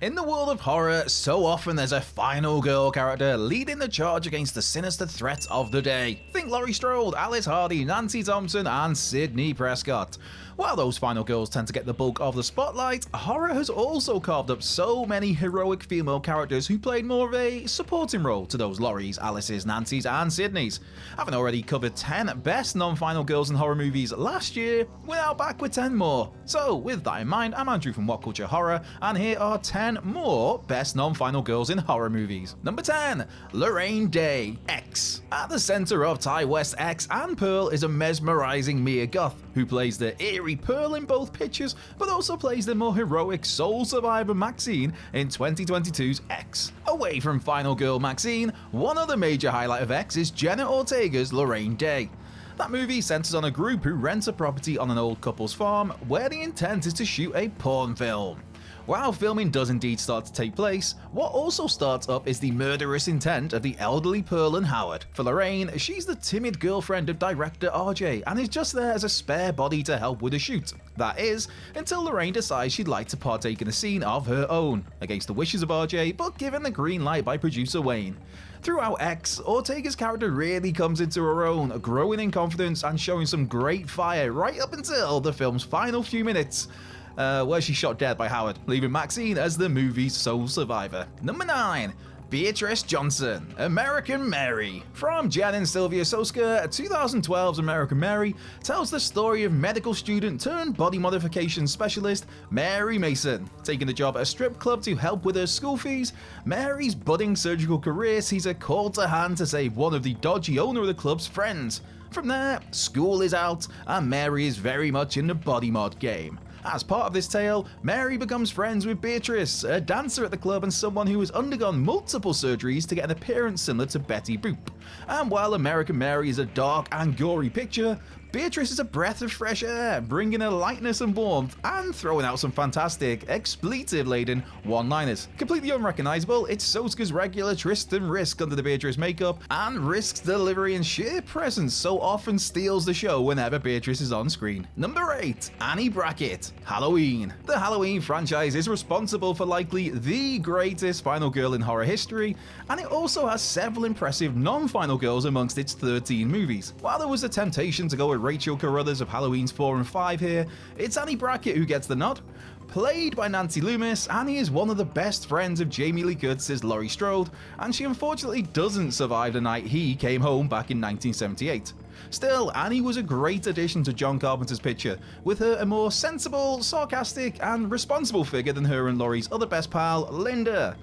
In the world of horror, so often there's a final girl character leading the charge against the sinister threats of the day. Think Laurie Strode, Alice Hardy, Nancy Thompson, and Sidney Prescott. While those final girls tend to get the bulk of the spotlight, horror has also carved up so many heroic female characters who played more of a supporting role to those Lauries, Alices, Nancys, and Sidneys. Having already covered 10 best non-final girls in horror movies last year, we're now back with 10 more. So with that in mind, I'm Andrew from What Culture Horror, and here are 10 more best non-final girls in horror movies. Number 10, Lorraine Day, X. At the center of Ty West's X and Pearl is a mesmerizing Mia Goth, who plays the eerie Pearl in both pictures, but also plays the more heroic soul survivor Maxine in 2022's X. Away from final girl Maxine, one other major highlight of X is Jenna Ortega's Lorraine Day. That movie centers on a group who rents a property on an old couple's farm where the intent is to shoot a porn film. While filming does indeed start to take place, what also starts up is the murderous intent of the elderly Pearl and Howard. For Lorraine, she's the timid girlfriend of director RJ and is just there as a spare body to help with the shoot. That is, until Lorraine decides she'd like to partake in a scene of her own, against the wishes of RJ, but given the green light by producer Wayne. Throughout X, Ortega's character really comes into her own, growing in confidence and showing some great fire right up until the film's final few minutes, where she's shot dead by Howard, leaving Maxine as the movie's sole survivor. Number 9. Beatrice Johnson, American Mary. From Jen and Sylvia Soska, 2012's American Mary tells the story of medical student turned body modification specialist Mary Mason. Taking a job at a strip club to help with her school fees, Mary's budding surgical career sees her called to hand to save one of the dodgy owner of the club's friends. From there, school is out, and Mary is very much in the body mod game. As part of this tale, Mary becomes friends with Beatrice, a dancer at the club and someone who has undergone multiple surgeries to get an appearance similar to Betty Boop. And while American Mary is a dark and gory picture, Beatrice is a breath of fresh air, bringing a lightness and warmth and throwing out some fantastic, expletive-laden one-liners. Completely unrecognizable, it's Soska's regular Tristan Risk under the Beatrice makeup, and Risk's delivery and sheer presence so often steals the show whenever Beatrice is on screen. Number 8. Annie Brackett, Halloween. The Halloween franchise is responsible for likely the greatest final girl in horror history, and it also has several impressive non-final girls amongst its 13 movies. While there was a temptation to go with Rachel Carruthers of Halloween's 4 and 5 here, it's Annie Brackett who gets the nod. Played by Nancy Loomis, Annie is one of the best friends of Jamie Lee Curtis's Laurie Strode, and she unfortunately doesn't survive the night he came home back in 1978. Still, Annie was a great addition to John Carpenter's picture, with her a more sensible, sarcastic, and responsible figure than her and Laurie's other best pal, Linda.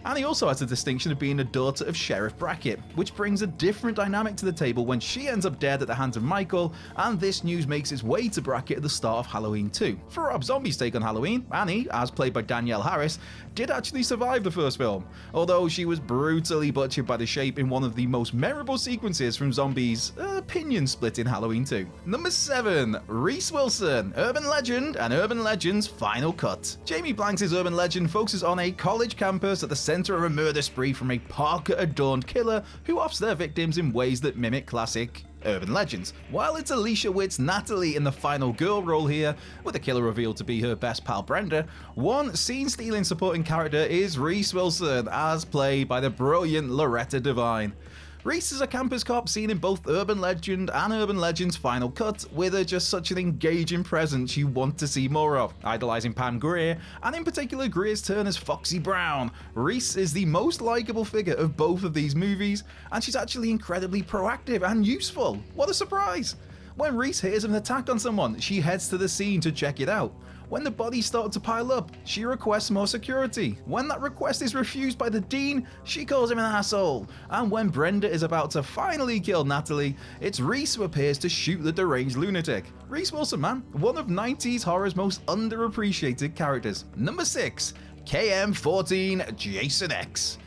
Annie also has the distinction of being a daughter of Sheriff Brackett, which brings a different dynamic to the table when she ends up dead at the hands of Michael, and this news makes its way to Brackett at the start of Halloween 2. For Rob Zombie's take on Halloween, Annie, as played by Danielle Harris, did actually survive the first film, although she was brutally butchered by the Shape in one of the most memorable sequences from Zombie's opinion split in Halloween 2. Number 7. Reese Wilson, Urban Legend and Urban Legend's Final Cut. Jamie Blanks' Urban Legend focuses on a college campus at the center of a murder spree from a Parker-adorned killer who offs their victims in ways that mimic classic urban legends. While it's Alicia Witt's Natalie in the final girl role here, with the killer revealed to be her best pal Brenda, one scene-stealing supporting character is Reese Wilson, as played by the brilliant Loretta Devine. Reese is a campus cop seen in both Urban Legend and Urban Legend's Final Cut, with her just such an engaging presence you want to see more of, idolising Pam Grier, and in particular Grier's turn as Foxy Brown. Reese is the most likeable figure of both of these movies, and she's actually incredibly proactive and useful. What a surprise! When Reese hears of an attack on someone, she heads to the scene to check it out. When the bodies start to pile up, she requests more security. When that request is refused by the dean, she calls him an asshole. And when Brenda is about to finally kill Natalie, it's Reese who appears to shoot the deranged lunatic. Reese Wilson, man, one of 90s horror's most underappreciated characters. Number 6. KM14 Jason X.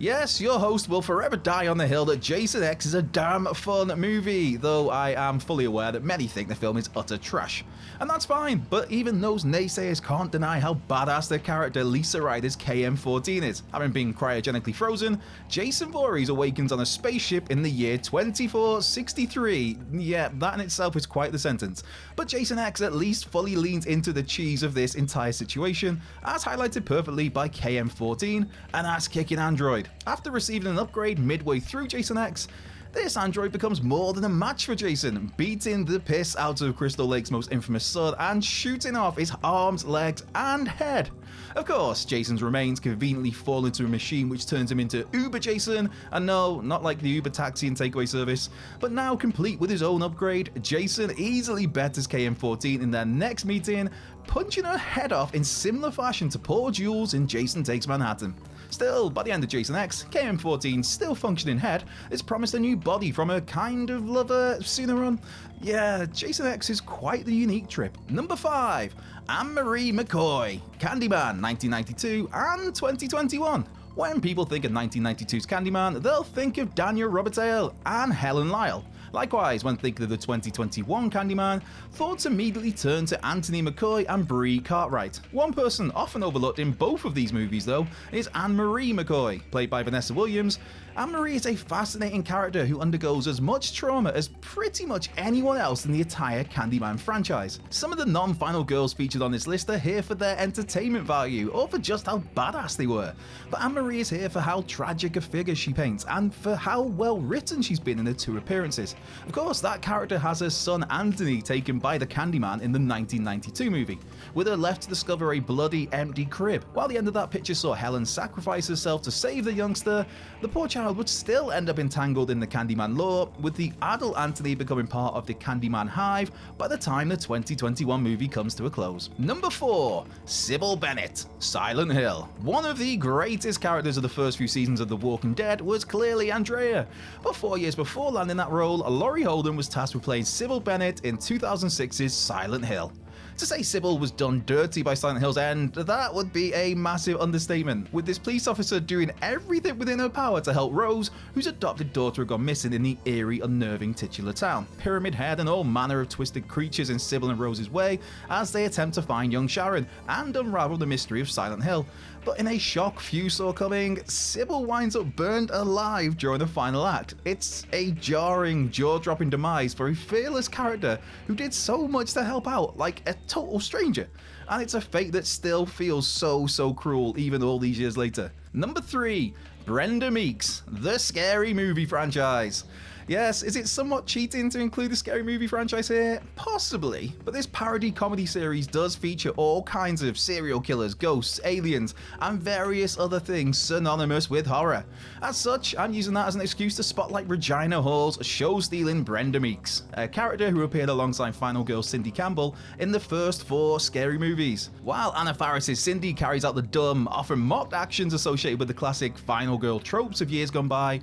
Yes, your host will forever die on the hill that Jason X is a damn fun movie, though I am fully aware that many think the film is utter trash. And that's fine, but even those naysayers can't deny how badass their character Lisa Ryder's KM-14 is. Having been cryogenically frozen, Jason Voorhees awakens on a spaceship in the year 2463. Yeah, that in itself is quite the sentence. But Jason X at least fully leans into the cheese of this entire situation, as highlighted perfectly by KM-14, an ass-kicking android. After receiving an upgrade midway through Jason X, this android becomes more than a match for Jason, beating the piss out of Crystal Lake's most infamous son and shooting off his arms, legs, and head. Of course, Jason's remains conveniently fall into a machine which turns him into Uber Jason, and no, not like the Uber taxi and takeaway service, but now complete with his own upgrade, Jason easily betters KM-14 in their next meeting, punching her head off in similar fashion to poor Jules in Jason Takes Manhattan. Still, by the end of Jason X, KM-14's still functioning head is promised a new body from a kind of lover sooner on. Yeah, Jason X is quite the unique trip. Number 5, Amarie McCoy, Candyman 1992 and 2021. When people think of 1992's Candyman, they'll think of Daniel Robitaille and Helen Lyle. Likewise, when thinking of the 2021 Candyman, thoughts immediately turn to Anthony McCoy and Bree Cartwright. One person often overlooked in both of these movies, though, is Anne-Marie McCoy, played by Vanessa Williams. Anne-Marie is a fascinating character who undergoes as much trauma as pretty much anyone else in the entire Candyman franchise. Some of the non-final girls featured on this list are here for their entertainment value, or for just how badass they were. But Anne-Marie is here for how tragic a figure she paints, and for how well written she's been in her 2 appearances. Of course, that character has her son Anthony taken by the Candyman in the 1992 movie, with her left to discover a bloody, empty crib. While the end of that picture saw Helen sacrifice herself to save the youngster, the poor child would still end up entangled in the Candyman lore, with the adult Anthony becoming part of the Candyman hive by the time the 2021 movie comes to a close. Number 4, Cibil Bennett, Silent Hill. One of the greatest characters of the first few seasons of The Walking Dead was clearly Andrea, but 4 years before landing that role, Laurie Holden was tasked with playing Cibil Bennett in 2006's Silent Hill. To say Cibil was done dirty by Silent Hill's end, that would be a massive understatement, with this police officer doing everything within her power to help Rose, whose adopted daughter had gone missing in the eerie, unnerving titular town. Pyramid Head and all manner of twisted creatures in Cibil and Rose's way as they attempt to find young Sharon and unravel the mystery of Silent Hill. But in a shock few saw coming, Cibil winds up burned alive during the final act. It's a jarring, jaw-dropping demise for a fearless character who did so much to help out, like a total stranger. And it's a fate that still feels so cruel even all these years later. Number 3, Brenda Meeks, the Scary Movie franchise. Yes, is it somewhat cheating to include the Scary Movie franchise here? Possibly, but this parody comedy series does feature all kinds of serial killers, ghosts, aliens, and various other things synonymous with horror. As such, I'm using that as an excuse to spotlight Regina Hall's show-stealing Brenda Meeks, a character who appeared alongside final girl Cindy Campbell in the first 4 Scary Movies. While Anna Faris's Cindy carries out the dumb, often mocked actions associated with the classic final girl tropes of years gone by,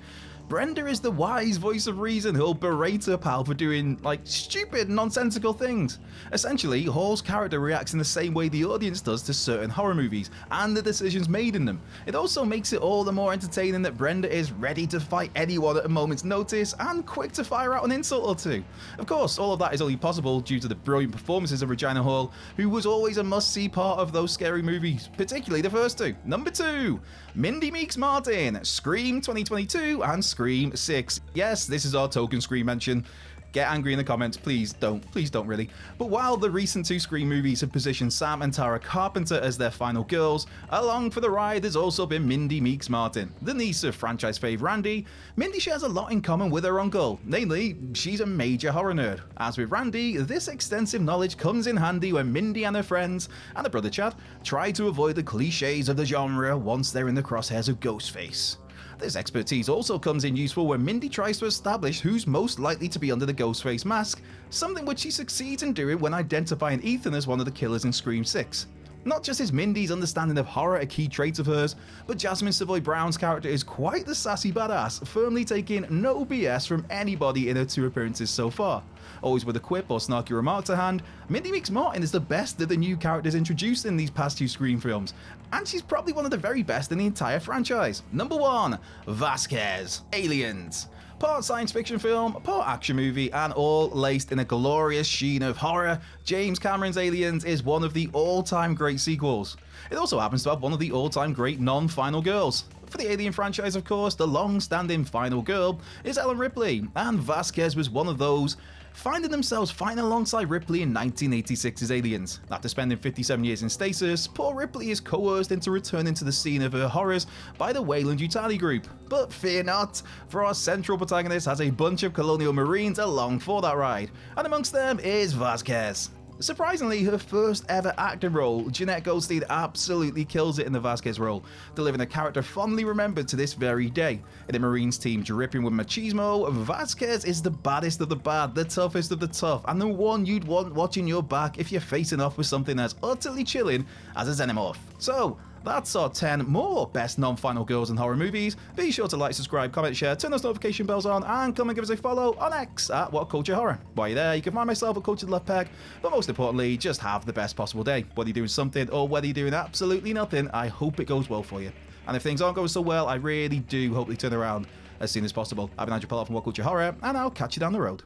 Brenda is the wise voice of reason who'll berate her pal for doing, stupid, nonsensical things. Essentially, Hall's character reacts in the same way the audience does to certain horror movies, and the decisions made in them. It also makes it all the more entertaining that Brenda is ready to fight anyone at a moment's notice, and quick to fire out an insult or two. Of course, all of that is only possible due to the brilliant performances of Regina Hall, who was always a must-see part of those Scary Movies, particularly the first 2. Number 2, Mindy Meeks Martin, Scream 2022 and Scream 6. Yes, this is our token Scream mention. Get angry in the comments, please don't really. But while the recent 2 Scream movies have positioned Sam and Tara Carpenter as their final girls, along for the ride has also been Mindy Meeks Martin. The niece of franchise fave Randy, Mindy shares a lot in common with her uncle, namely, she's a major horror nerd. As with Randy, this extensive knowledge comes in handy when Mindy and her friends, and her brother Chad, try to avoid the cliches of the genre once they're in the crosshairs of Ghostface. This expertise also comes in useful when Mindy tries to establish who's most likely to be under the Ghostface mask, something which she succeeds in doing when identifying Ethan as one of the killers in Scream 6. Not just is Mindy's understanding of horror a key trait of hers, but Jasmine Savoy Brown's character is quite the sassy badass, firmly taking no BS from anybody in her 2 appearances so far. Always with a quip or snarky remark to hand, Mindy Meeks Martin is the best of the new characters introduced in these past 2 Scream films, and she's probably one of the very best in the entire franchise. Number 1, Vasquez Aliens. Part science fiction film, part action movie, and all laced in a glorious sheen of horror, James Cameron's Aliens is one of the all-time great sequels. It also happens to have one of the all-time great non-final girls. For the Alien franchise, of course, the long-standing final girl is Ellen Ripley, and Vasquez was one of those, finding themselves fighting alongside Ripley in 1986's Aliens. After spending 57 years in stasis, poor Ripley is coerced into returning to the scene of her horrors by the Weyland-Yutani group. But fear not, for our central protagonist has a bunch of colonial marines along for that ride, and amongst them is Vasquez. Surprisingly, her first ever acting role, Jeanette Goldstein absolutely kills it in the Vasquez role, delivering a character fondly remembered to this very day. In a Marines team dripping with machismo, Vasquez is the baddest of the bad, the toughest of the tough, and the one you'd want watching your back if you're facing off with something as utterly chilling as a xenomorph. So, that's our 10 more best non-final girls in horror movies. Be sure to like, subscribe, comment, share, turn those notification bells on, and come and give us a follow on X at What Culture Horror. While you're there, you can find myself at Culture Left Peg, but most importantly, just have the best possible day. Whether you're doing something or whether you're doing absolutely nothing, I hope it goes well for you. And if things aren't going so well, I really do hope they turn around as soon as possible. I've been Andrew Pollard from What Culture Horror, and I'll catch you down the road.